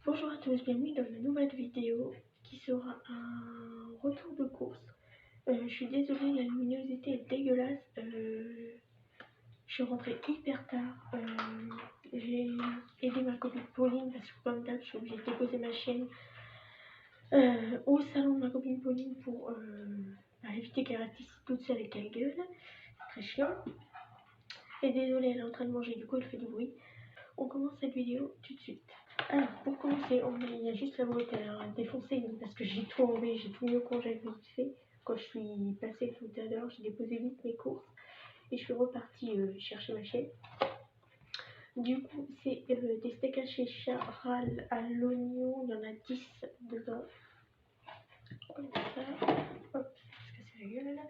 Bonjour à tous, bienvenue dans une nouvelle vidéo qui sera un retour de course. Je suis désolée, la luminosité est dégueulasse. Je suis rentrée hyper tard. J'ai aidé ma copine Pauline parce que comme d'hab, je suis obligée de déposer ma chienne au salon de ma copine Pauline pour éviter qu'elle reste ici toute seule et qu'elle gueule. C'est très chiant. Et désolée, elle est en train de manger, du coup elle fait du bruit. On commence cette vidéo tout de suite. Alors, pour commencer, il y a juste la bretelle à défoncer parce que j'ai tout enlevé, j'ai tout mis au congèle vite fait. Quand je suis passée tout à l'heure, j'ai déposé vite mes courses et je suis repartie chercher ma chaîne. Du coup, c'est des steaks hachés charal à l'oignon, il y en a 10 dedans. Comme ça, hop, parce que c'est la gueule.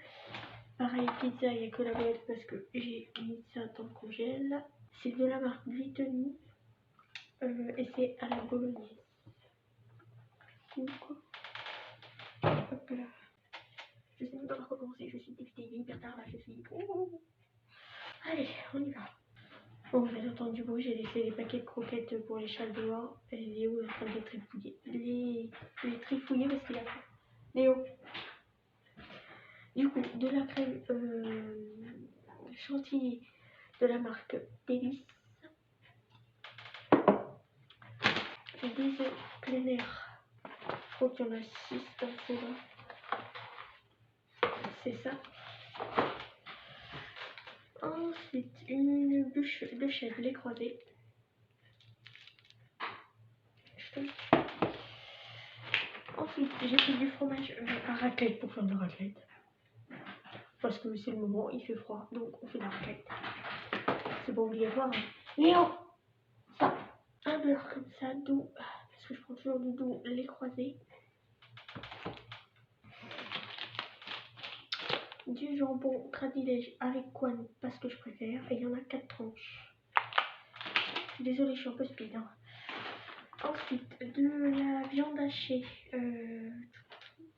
Pareil, pizza, il n'y a que la boîte parce que j'ai mis ça dans le congèle. C'est de la marque Brittany. Et c'est à la bolognaise. Hop là. Je sais même pas par quoi commencer, je suis dépitée, il est hyper tard là, je suis... Allez, on y va. Bon, vous avez entendu du bruit, j'ai laissé les paquets de croquettes pour les chats dehors. Et Léo est en train de les trifouiller. Les trifouiller parce qu'il a faim. Léo. Du coup, de la crème chantilly de la marque Délice. Des œufs plein air. Je crois qu'il y en a 6 dans celle-là. C'est ça. Ensuite, une bûche de chèvre lait croisé. Ensuite, j'ai pris du fromage à raclette pour faire de la raclette. Parce que c'est le moment, il fait froid, donc on fait de la raclette. C'est pas obligatoire. Hein. Léo, ça, un beurre comme ça, doux. Parce que je prends toujours du doux lait croisé. Du jambon gratillège avec couenne parce que je préfère. Et il y en a 4 tranches. Désolée, je suis un peu speed. Hein. Ensuite, de la viande hachée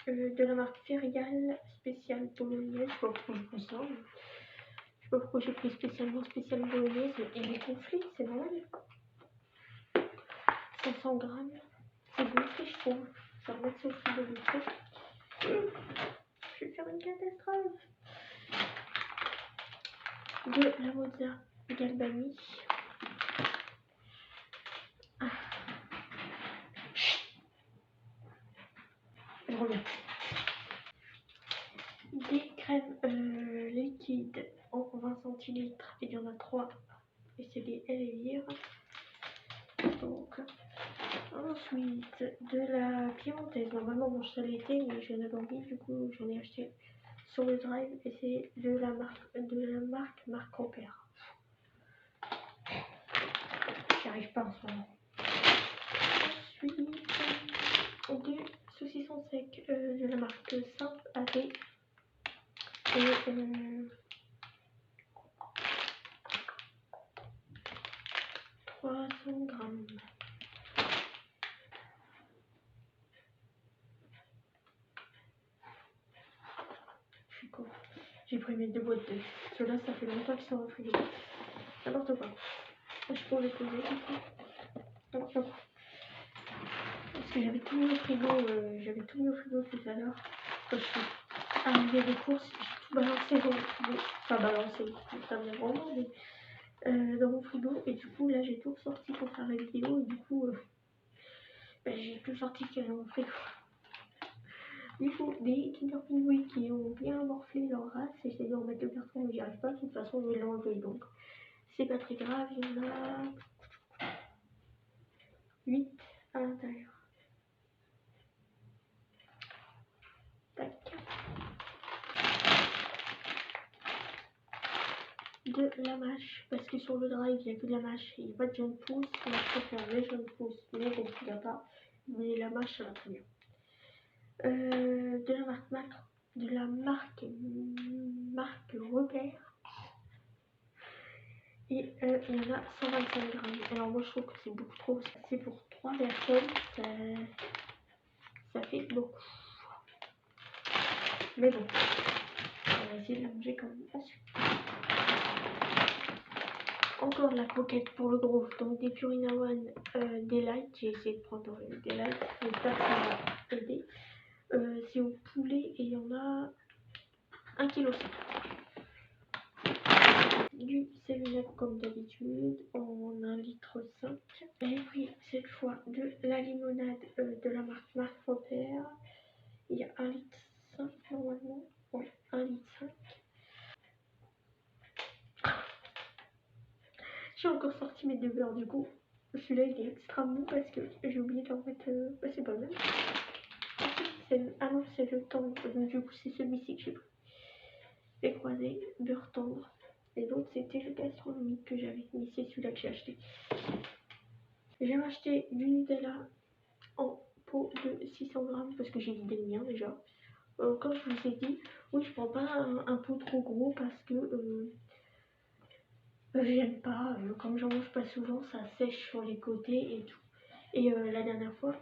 de la marque Ferial spéciale bolognaise. Je sais pas pourquoi je prends ça. Je sais pas pourquoi j'ai pris spécial bolognaise et les conflits, c'est normal. 500 grammes. C'est gonflé, je trouve. Je vais remettre ça au frigo de truc. Je vais faire une catastrophe. De la mozza galbani. Ah. Je reviens. Des crèmes liquides en 20 centilitres. Il y en a 3. Et c'est des Elvire. Donc, ensuite, de la piémontaise. Normalement, mon seul était, mais j'en avais envie, du coup, j'en ai acheté sur le drive. Et c'est de la marque Marc Ampère. J'y arrive pas en ce moment. Ensuite, du saucisson sec de la marque Simple AD. Et 300 grammes. Je suis con. J'ai pris mes 2 boîtes de. Ceux-là, ça fait longtemps qu'ils sont au frigo. N'importe quoi. Je peux les poser du coup. N'importe quoi. Parce que j'avais tout mis au frigo, tout à l'heure. Quand je suis arrivée des courses, j'ai tout balancé dans mon frigo. Enfin, balancé, ça vient vraiment, mais dans mon frigo. Et du coup, là, j'ai tout sorti pour faire la vidéo. Et du coup, j'ai tout sorti qu'il y avait dans mon frigo. Du coup, des Kinder Pingui qui ont bien morflé leur race. Et j'essaie de remettre le carton, mais j'y arrive pas. De toute façon, je vais l'enlever. Donc, c'est pas très grave. Il y en a 8 à l'intérieur. Tac. De la mâche, parce que sur le drive il n'y a que de la mâche, il n'y a pas de jaune pousse. Moi je préfère les jaunes pousses, mais bon, il n'y a pas. Mais la mâche ça va très bien. De la marque Repère. Et il y en a 125 grammes. Alors moi je trouve que c'est beaucoup trop, c'est pour 3 personnes, ça fait beaucoup. Mais bon, on va essayer de la manger quand même. Encore de la croquette pour le gros. Donc des Purina One, des lights. J'ai essayé de prendre des lights, mais ça va aider. C'est au poulet et il y en a 1,5 kg. Du 7-Up comme d'habitude en 1,5 litre. J'ai pris cette fois de la limonade de la marque Marc Robert. Il y a 1,5 litre normalement. Ouais, 1,5 litre. J'ai encore sorti mes 2 beurres du coup. Celui-là il est extra mou parce que j'ai oublié d'en mettre. C'est pas mal. Ah non, c'est le tendre. Donc du coup, c'est celui-ci que j'ai pris. Les croisés, beurre tendre. Et l'autre, c'était le gastronomique que j'avais. Mais c'est celui-là que j'ai acheté. J'ai racheté du Nutella en pot de 600 grammes parce que j'ai vidé le mien déjà. Comme je vous ai dit, oui, je prends pas un pot trop gros parce que j'aime pas. Comme j'en mange pas souvent, ça sèche sur les côtés et tout. Et la dernière fois,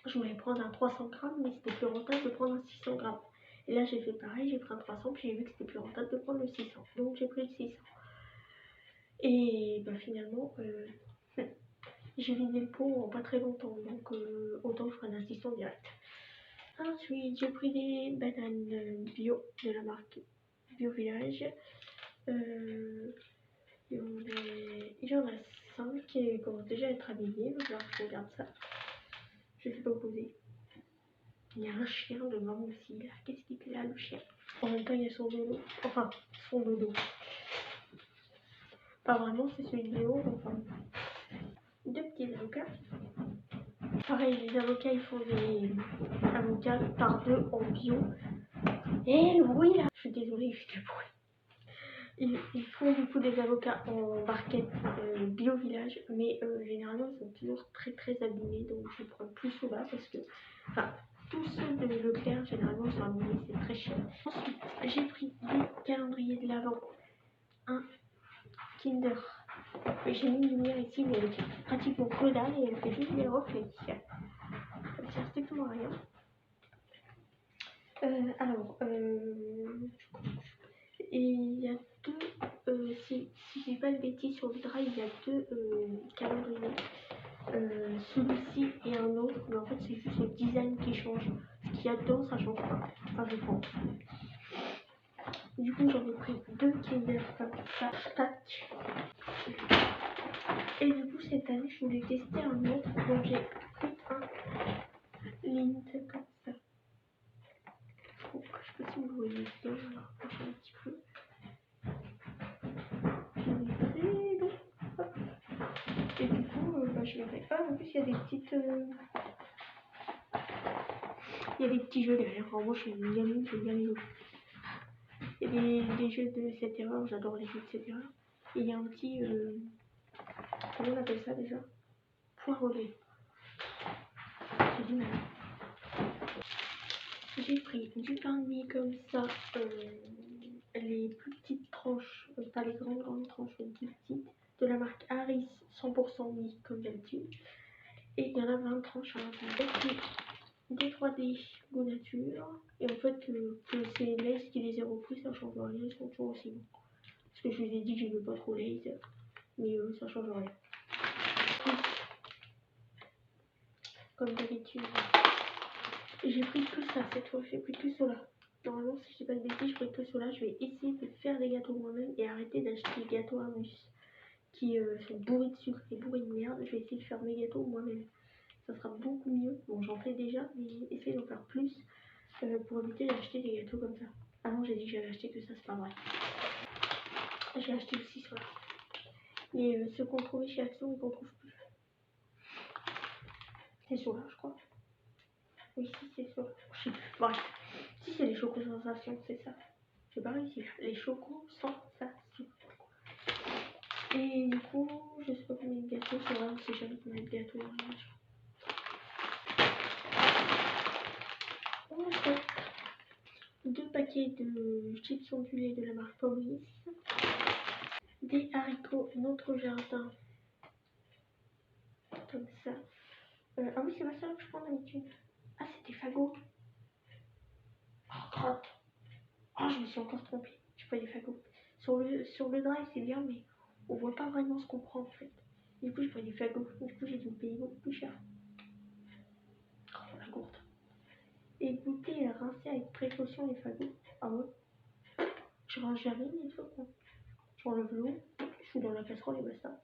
je voulais prendre un 300 grammes, mais c'était plus rentable de prendre un 600 grammes. Et là, j'ai fait pareil, j'ai pris un 300, puis j'ai vu que c'était plus rentable de prendre le 600. Donc, j'ai pris le 600. Et bah, finalement, j'ai vidé le pot en pas très longtemps. Donc, autant je prenne un 600 direct. Ensuite, j'ai pris des bananes bio de la marque Bio Village. Il y en a 5 qui commencent déjà à être abîmées. Donc, là, je regarde ça. Je ne sais pas opposer. Il y a un chien devant aussi. Qu'est-ce qu'il fait là, le chien? En même temps, il y a son dodo. Enfin, son dodo. Pas vraiment, c'est celui de Léo. Enfin, 2 petits avocats. Pareil, les avocats, ils font des avocats par 2 en bio. Et le bruit là! Je suis désolée, il fait du bruit. Ils font du coup des avocats en barquette bio village, mais généralement ils sont toujours très très abîmés, donc je prends plus ceux-là parce que, enfin, tous ceux de Leclerc généralement sont abîmés, c'est très cher. Ensuite, j'ai pris du calendrier de l'Avent, un Kinder. Et j'ai mis une lumière ici, mais elle est pratiquement que dalle et elle fait juste des reflets. Elle sert strictement à rien. Alors, et il y a deux, si je dis pas de bêtises, sur le drive, il y a deux calendriers. Celui-ci et un autre, mais en fait, c'est juste le design qui change. Ce qu'il y a dedans, ça change pas. Enfin, je pense. Du coup, j'en ai pris 2 Kinder comme ça, tac. Et du coup, cette année, je voulais tester un autre, donc j'ai pris un Lindt comme ça. Donc, je sais pas si vous voyez bien, je vais rapprocher un petit peu. Et du coup, je verrai pas. En plus, il y a des petites. Il y a des petits jeux derrière. Alors, moi, je suis une gamine, j'aime bien les jeux. Il y a des jeux de cette erreur, j'adore les jeux de cette erreur. Et il y a un petit. Comment on appelle ça déjà? Point relais. J'ai du mal. J'ai pris du pain de mie comme ça. Les plus petites tranches, pas les grandes tranches, mais les plus petites. De la marque Harris 100% mie, comme d'habitude. Et il y en a 20 tranches à l'intérieur. Des 3D goût nature. Et en fait, que c'est Lay's qui les a repris, ça change rien, ils sont toujours aussi bons. Parce que je vous ai dit que je veux pas trop Lay's, mais ça change rien. Comme d'habitude. Et j'ai pris que ça cette fois, j'ai pris que cela. Normalement, si je dis pas de bêtises, je pris que cela. Je vais essayer de faire des gâteaux moi-même et arrêter d'acheter des gâteaux à mousse qui sont bourrés de sucre et bourrés de merde. Je vais essayer de faire mes gâteaux moi-même. Ça sera beaucoup mieux. Bon, j'en fais déjà, mais essayer d'en faire plus pour éviter d'acheter des gâteaux comme ça. Ah non, j'ai dit que j'avais acheté que ça, c'est pas vrai. J'ai acheté aussi ceux-là. Et ceux qu'on trouvait chez Action et qu'on trouve plus. C'est ceux-là, je crois. Oui, si, c'est ceux-là. Je sais plus. Bref. Si, c'est les chocos sensations, c'est ça. J'ai pas réussi. Les chocos sensations. Et du coup, je sais pas combien de gâteaux, c'est vrai, on sait jamais combien de gâteaux on mange. On fait 2 paquets de chips ondulés de la marque Pauline. Des haricots Notre Jardin. Comme ça. Ah oui, c'est pas ça que je prends d'habitude. Ah, c'était fagots. Oh, crotte. Oh, je me suis encore trompée. J'ai pas des fagots. Sur le drive, c'est bien, mais on voit pas vraiment ce qu'on prend en fait. Du coup, je prends des fagots. Du coup, j'ai dû me payer beaucoup plus cher. Oh, la gourde. Écoutez et rincer avec précaution les fagots. Ah ouais. Je rince jamais mes trucs. Hein. J'enlève l'eau, je fous dans la casserole et basta.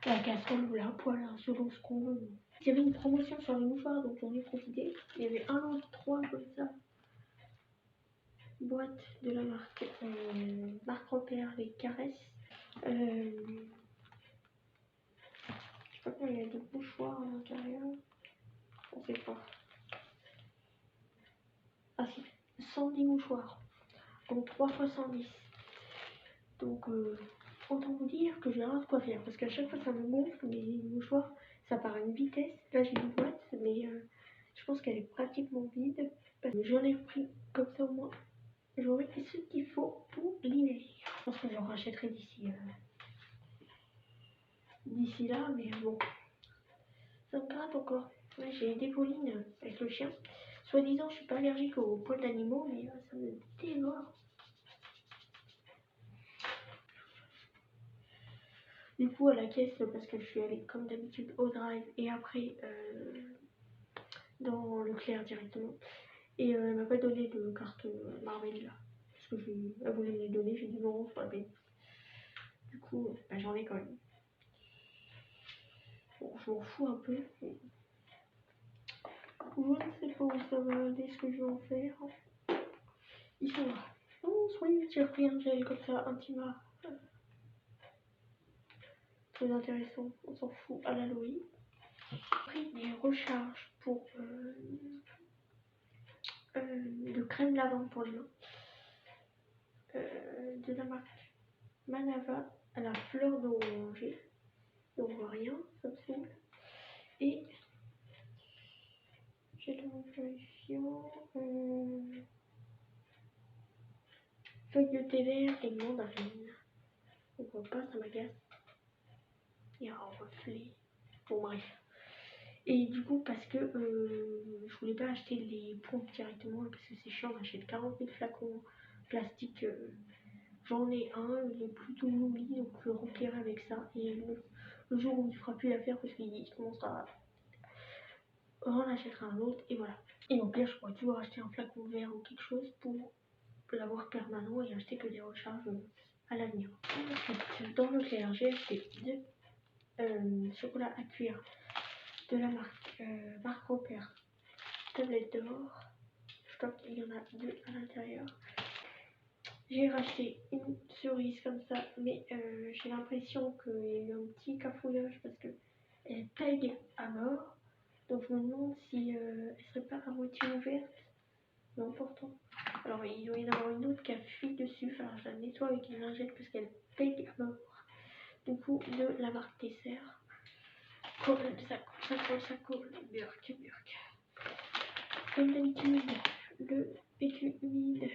La casserole ou la poêle, hein, selon ce qu'on veut. Il y avait une promotion sur les mouchoirs, donc j'en ai profité. Il y avait un lot, 3 comme ça. Boîte de la marque Repère, les caresses. Je sais pas comment il y a des mouchoirs à l'intérieur. On sait pas. Ah si, 110 mouchoirs. Donc 3 fois 110. Donc autant vous dire que j'ai rien de quoi faire. Parce qu'à chaque fois ça me gonfle, mes mouchoirs, ça part à une vitesse. Là j'ai une boîte, mais je pense qu'elle est pratiquement vide. Parce que j'en ai pris comme ça au moins. J'aurai ce qu'il faut pour l'hiver. Je pense que j'en rachèterai d'ici là, mais bon. Ça me gratte encore. Ouais, j'ai des pollines avec le chien. Soi-disant, je suis pas allergique aux poils d'animaux, mais ça me dévore. Du coup, à la caisse, parce que je suis allée comme d'habitude au drive et après dans Leclerc directement. Et elle m'a pas donné de carte Marvel là. Parce que elle voulait me les donner, j'ai dit non, c'est pas la peine. Du coup, j'en ai quand même. Bon, je m'en fous un peu. Je ne sais pas où ça va aller, ce que je vais en faire. Ils sont là. Oh, oui, j'ai repris un gel comme ça, Intima. Très intéressant, on s'en fout, à l'aloe. J'ai pris des recharges pour de crème lavande pour les mains. De la marque Manava à la fleur d'oranger. Donc on voit rien, ça me saoule. Et j'ai le purifiant. Feuille de thé vert et mandarine. On voit pas, ça m'agace. Il y a un reflet. Bon bref. Et du coup parce que je voulais pas acheter les pompes directement parce que c'est chiant, on achète 40 000 flacons plastique. J'en ai un, il est plutôt joli, donc je le remplirai avec ça. Et le jour où il fera plus l'affaire parce qu'il commencera, on en achètera un autre et voilà. Et au pire je pourrais toujours acheter un flacon vert ou quelque chose pour l'avoir permanent et acheter que des recharges à l'avenir. Ensuite, dans le clair, j'ai acheté deux chocolats à cuire de la marque Repère, tablette d'or. Je crois qu'il y en a deux à l'intérieur. J'ai racheté une cerise comme ça, mais j'ai l'impression qu'il y a eu un petit cafouillage parce qu'elle pègue à mort. Donc je me demande si elle serait pas à moitié ouverte. Non, pourtant. Alors il doit y en avoir une autre qui a fui dessus. Alors je la nettoie avec une lingette parce qu'elle pègue à mort. Du coup, de la marque Dessert. Ça colle. Burk. Comme d'habitude, le PQ humide.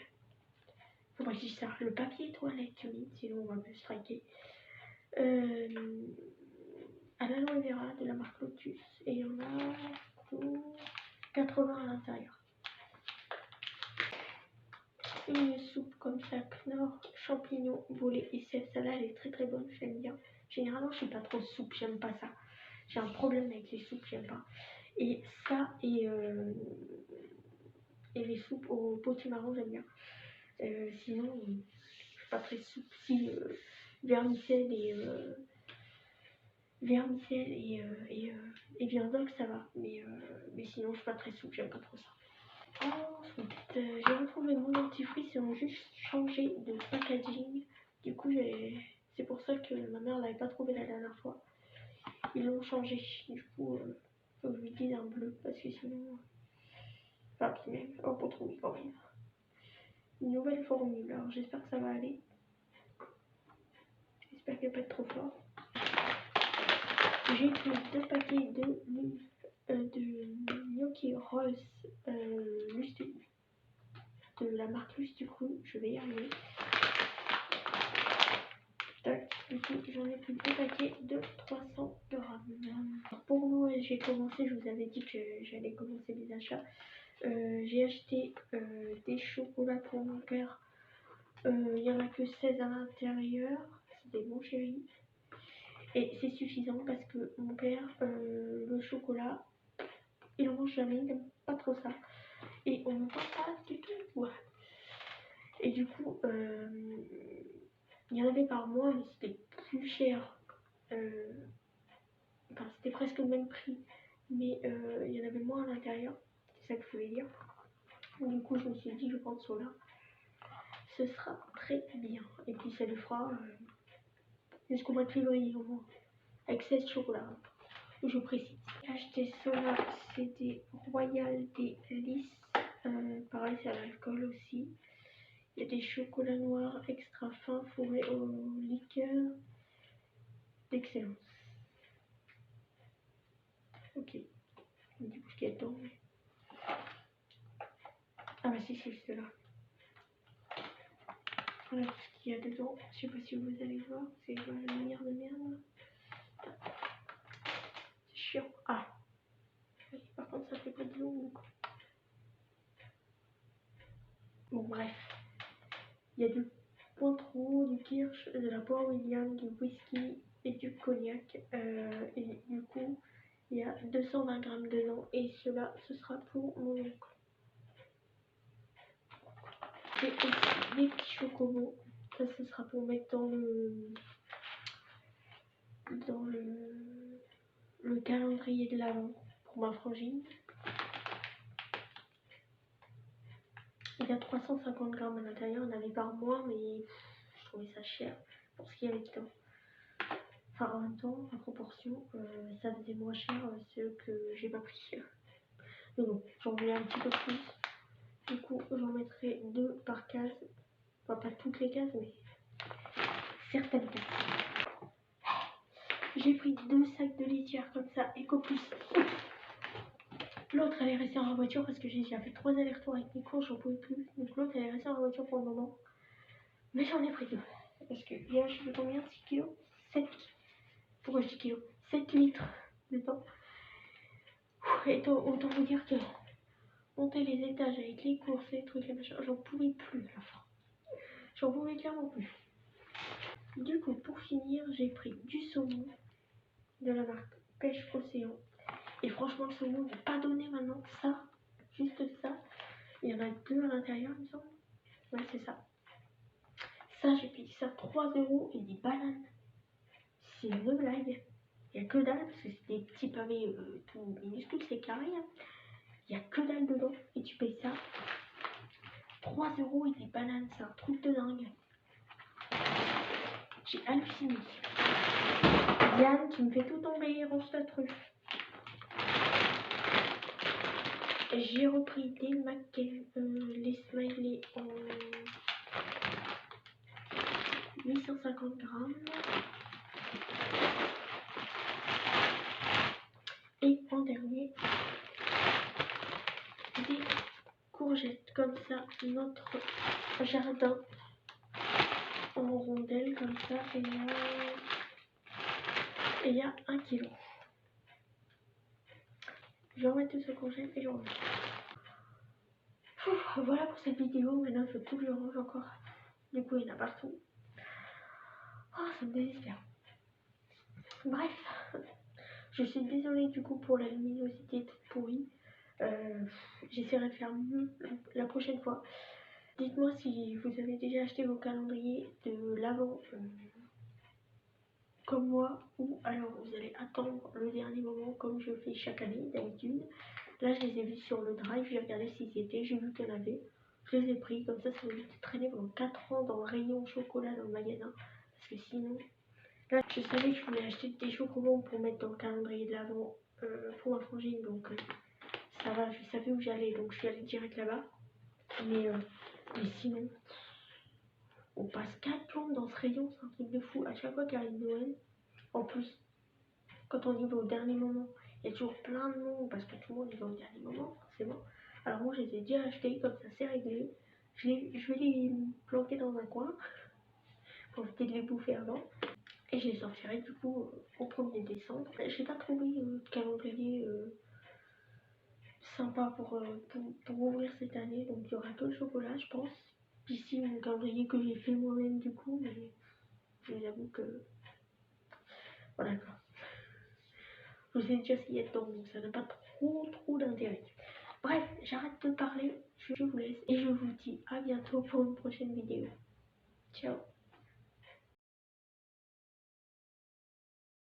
Faut pas que je dise ça. Le papier toilette humide, sinon on va me striker. À l'aloe vera de la marque Lotus. Et il y en a pour 80 à l'intérieur. Une soupe comme ça, Knorr, champignons, bolets et sel. Celle-là, elle est très très bonne, j'aime bien. Généralement, je suis pas trop soupe, j'aime pas ça. J'ai un problème avec les soupes, j'aime pas. Et ça, et les soupes au potimarron, j'aime bien. Sinon, je suis pas très soupe. Si vermicelle et viande d'oc, ça va. Mais sinon, je suis pas très soupe, j'aime pas trop ça. Ensuite, j'ai retrouvé mon dentifrice, ils ont juste changé de packaging. Du coup, c'est pour ça que ma mère l'avait pas trouvé la dernière fois. Ils l'ont changé. Du coup, faut que je lui dise un bleu parce que sinon. Enfin, puis même, on peut trouver quand même. Une nouvelle formule. Alors, j'espère que ça va aller. J'espère qu'elle va pas être trop fort. J'ai pris 2 paquets de gnocchi rose de la marque Luste, du coup, je vais y arriver. Tac, du coup, j'en ai pris 2 paquets de 300 grammes. Pour Noël, j'ai commencé, je vous avais dit que j'allais commencer les achats. J'ai acheté des chocolats pour mon père. Il n'y en a que 16 à l'intérieur. des bons chéris. Et c'est suffisant parce que mon père, le chocolat, il en mange jamais, il n'aime pas trop ça. Et on ne mange pas du tout. Voilà. Et du coup, il y en avait par mois, mais c'était plus cher. Enfin, c'était presque le même prix, mais il y en avait moins à l'intérieur. C'est ça que je voulais dire. Du coup, je me suis dit, je prends ceux-là. Ce sera très bien. Et puis, ça le fera jusqu'au mois de février au moins. Avec 16 chocolats, je précise. J'ai acheté ceux-là, c'est des Royal des Lys. Pareil, c'est à l'alcool aussi. Il y a des chocolats noirs extra fins fourrés au liqueur d'excellence. Ok. Du coup, ce qu'il y a dedans. Ah bah si, c'est ceux-là. Voilà tout ce qu'il y a dedans. Je sais pas si vous allez voir. C'est la lumière de merde. C'est chiant. Ah. Par contre, ça fait pas de l'eau. Bon, bref. Il y a du Cointreau, du Kirsch, de la Port William, du whisky et du cognac. Et du coup, il y a 220 grammes dedans. Et cela, ce sera pour mon oncle. Et aussi des petits chocobos. Ça, ce sera pour mettre dans le calendrier de l'Avent pour ma frangine. Il y a 350 grammes à l'intérieur, on avait par mois, mais je trouvais ça cher pour ce qu'il y avait dedans. Enfin, en même temps, en proportion, ça faisait moins cher ce que j'ai pas pris. Mais bon, j'en voulais un petit peu plus. Du coup, j'en mettrai 2 par case. Enfin, pas toutes les cases, mais certaines cases. J'ai pris 2 sacs de litière comme ça, Eco Plus. L'autre, elle est restée en voiture parce que j'ai déjà fait 3 allers-retours avec mes courses, j'en pouvais plus. Donc l'autre, elle est restée en voiture pour le moment. Mais j'en ai pris 2. Parce qu'il y a, je sais pas combien, 6 kilos 7. Pourquoi je dis kilos 7 litres dedans. Et autant vous dire que monter les étages avec les courses, les trucs, les machins, j'en pouvais plus à la fin. J'en pouvais clairement plus. Du coup, pour finir, j'ai pris du saumon de la marque Pêche Océan. Et franchement, le saumon n'est pas donné maintenant. Ça, juste ça. Il y en a 2 à l'intérieur, il me semble. Ouais, c'est ça. Ça, j'ai payé ça 3 € et des bananes. C'est une blague. Il n'y a que dalle, parce que c'est des petits pavés tout minuscules, c'est carré. Hein. Il n'y a que dalle dedans. Et tu payes ça 3 € et des bananes. C'est un truc de dingue. J'ai halluciné. Diane, tu me fais tout tomber, range ta truffe. J'ai repris des les smileys en 850 grammes. Et en dernier, des courgettes comme ça, notre jardin en rondelles comme ça. Et il y a 1 kilo. Je vais remettre tout ce courgette et je reviens. Voilà pour cette vidéo. Maintenant, il faut tout que je range encore. Du coup, il y en a partout. Oh, ça me désespère. Bref, je suis désolée du coup pour la luminosité toute pourrie. J'essaierai de faire mieux la prochaine fois. Dites-moi si vous avez déjà acheté vos calendriers de l'Avent comme moi, ou alors vous allez attendre le dernier moment comme je fais chaque année d'habitude. Là, je les ai vus sur le drive, j'ai regardé s'ils étaient, j'ai vu qu'il y en avait. Je les ai pris, comme ça m'évite de traîner pendant 4 ans dans le rayon chocolat dans le magasin. Parce que sinon, là, je savais que je voulais acheter des chocobons pour mettre dans le calendrier de l'Avent pour ma frangine, donc ça va, je savais où j'allais, donc je suis allée direct là-bas. Mais sinon, on passe 4 plombes dans ce rayon, c'est un truc de fou. À chaque fois qu'il arrive Noël, en plus, quand on y va au dernier moment, il y a toujours plein de monde parce que tout le monde y va au dernier moment, forcément. Alors moi, je les ai déjà achetés, comme ça c'est réglé. Je vais les planquer dans un coin pour éviter de les bouffer avant. Et je les sortirai du coup au 1er décembre. J'ai pas trouvé de calendrier sympa pour ouvrir cette année, donc il y aura que le chocolat, je pense. Ici, mon calendrier que j'ai fait moi-même du coup, mais Je vous avoue que... Voilà quoi. Je vous ai déjà ce qu'il y a dedans, donc ça n'a pas trop d'intérêt. Bref, j'arrête de parler, je vous laisse et je vous dis à bientôt pour une prochaine vidéo. Ciao.